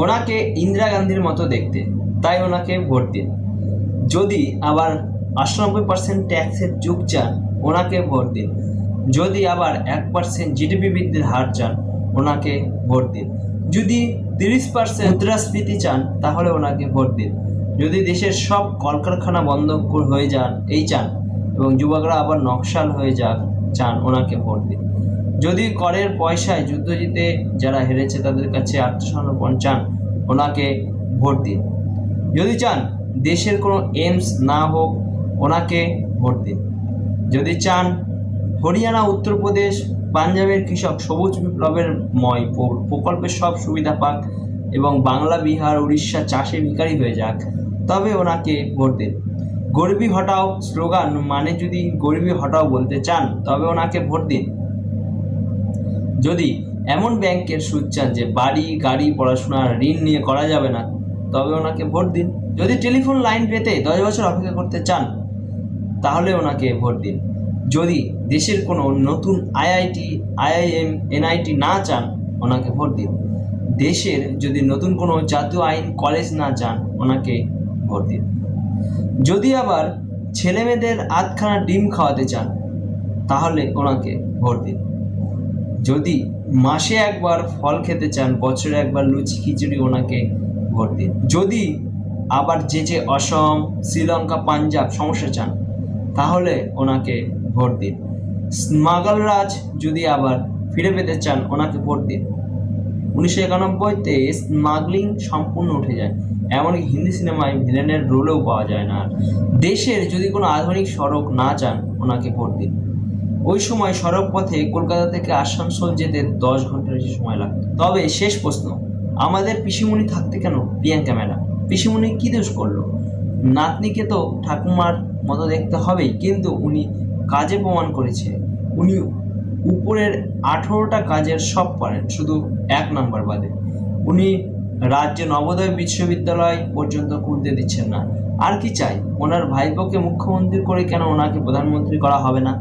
ওনাকে ইন্দিরা গান্ধীর মতো দেখতে, তাই ওনাকে ভোট দিন। যদি আবার 98% ট্যাক্সের যুগ চান, ওনাকে ভোট দিন। যদি আবার 1% জিডিপি বৃদ্ধির হার চান, ওনাকে ভোট দিন। যদি 30% মুদ্রাস্ফীতি চান, তাহলে ওনাকে ভোট দিন। যদি দেশের সব কলকারখানা বন্ধ হয়ে যান চান এবং যুবকরা আবার নকশাল হয়ে চান, ওনাকে ভোট দিন। যদি করের পয়সায় যুদ্ধ জিতে যারা হেরেছে তাদের কাছে আত্মসমর্পণ চান, ওনাকে ভোট দিন। যদি চান দেশের কোনো এইমস না হোক, ওনাকে ভোট দিন। যদি চান হরিয়ানা, উত্তরপ্রদেশ, পাঞ্জাবের কৃষক সবুজ বিপ্লবের প্রকল্পের সব সুবিধা পাক এবং বাংলা, বিহার, উড়িষ্যা চাষে ভিখারি হয়ে যাক, তবে ওনাকে ভোট দিন। গরিবি হটাও স্লোগান মানে যদি গরিবি হটাও বলতে চান, তবে ওনাকে ভোট দিন। যদি এমন ব্যাংকের সুদ চান যে বাড়ি, গাড়ি, পড়াশোনার ঋণ নিয়ে করা যাবে না, তবে ওনাকে ভোট দিন। যদি টেলিফোন লাইন পেতে 10 বছর অপেক্ষা করতে চান, তাহলে ওনাকে ভোট দিন। যদি দেশের কোনো নতুন আইআইটি, আইআইএম, এনআইটি না চান, ওনাকে ভোট দিন। দেশের যদি নতুন কোনো জাতীয় আইন কলেজ না চান, ওনাকে ভোট দিন। যদি আবার ছেলেমেয়েদের আধখানা ডিম খাওয়াতে চান, তাহলে ওনাকে ভোট দিন। যদি মাসে একবার ফল খেতে চান, বছরে একবার লুচি খিচুড়ি, ওনাকে ভোট দিন। যদি আবার যে অসম, শ্রীলঙ্কা, পাঞ্জাব সমস্যা চান, তাহলে ওনাকে ভোট দিন। স্মাগল রাজ যদি আবার ফিরে পেতে চান, ওনাকে ভোট দিন। 1991-তে স্মাগলিং সম্পূর্ণ উঠে যায়, এমনকি হিন্দি সিনেমায় ভিলেনের রোলেও পাওয়া যায় না। দেশের যদি কোনো আধুনিক সড়ক না চান, ওনাকে ভোট দিন। ওই সময় সড়ক পথে কলকাতা থেকে আসানসোল যেতে 10 ঘন্টার বেশি সময় লাগতো। তবে শেষ প্রশ্ন, আমাদের পিসিমণি থাকতে কেন প্রিয়াঙ্কা ম্যাডাম? পিসিমণি কী দোষ করলো? নাতনিকে তো ঠাকুমার মতো দেখতে হবেই, কিন্তু উনি কাজে প্রমাণ করেছে উনি উপরের 18টা কাজের সব পারেন, শুধু 1 নম্বর বাদে। উনি রাজ্যে নবোদয় বিশ্ববিদ্যালয় পর্যন্ত খুলতে দিচ্ছেন না। আর কি চাই? ওনার ভাইপোকে মুখ্যমন্ত্রী করে কেন ওনাকে প্রধানমন্ত্রী করা হবে না?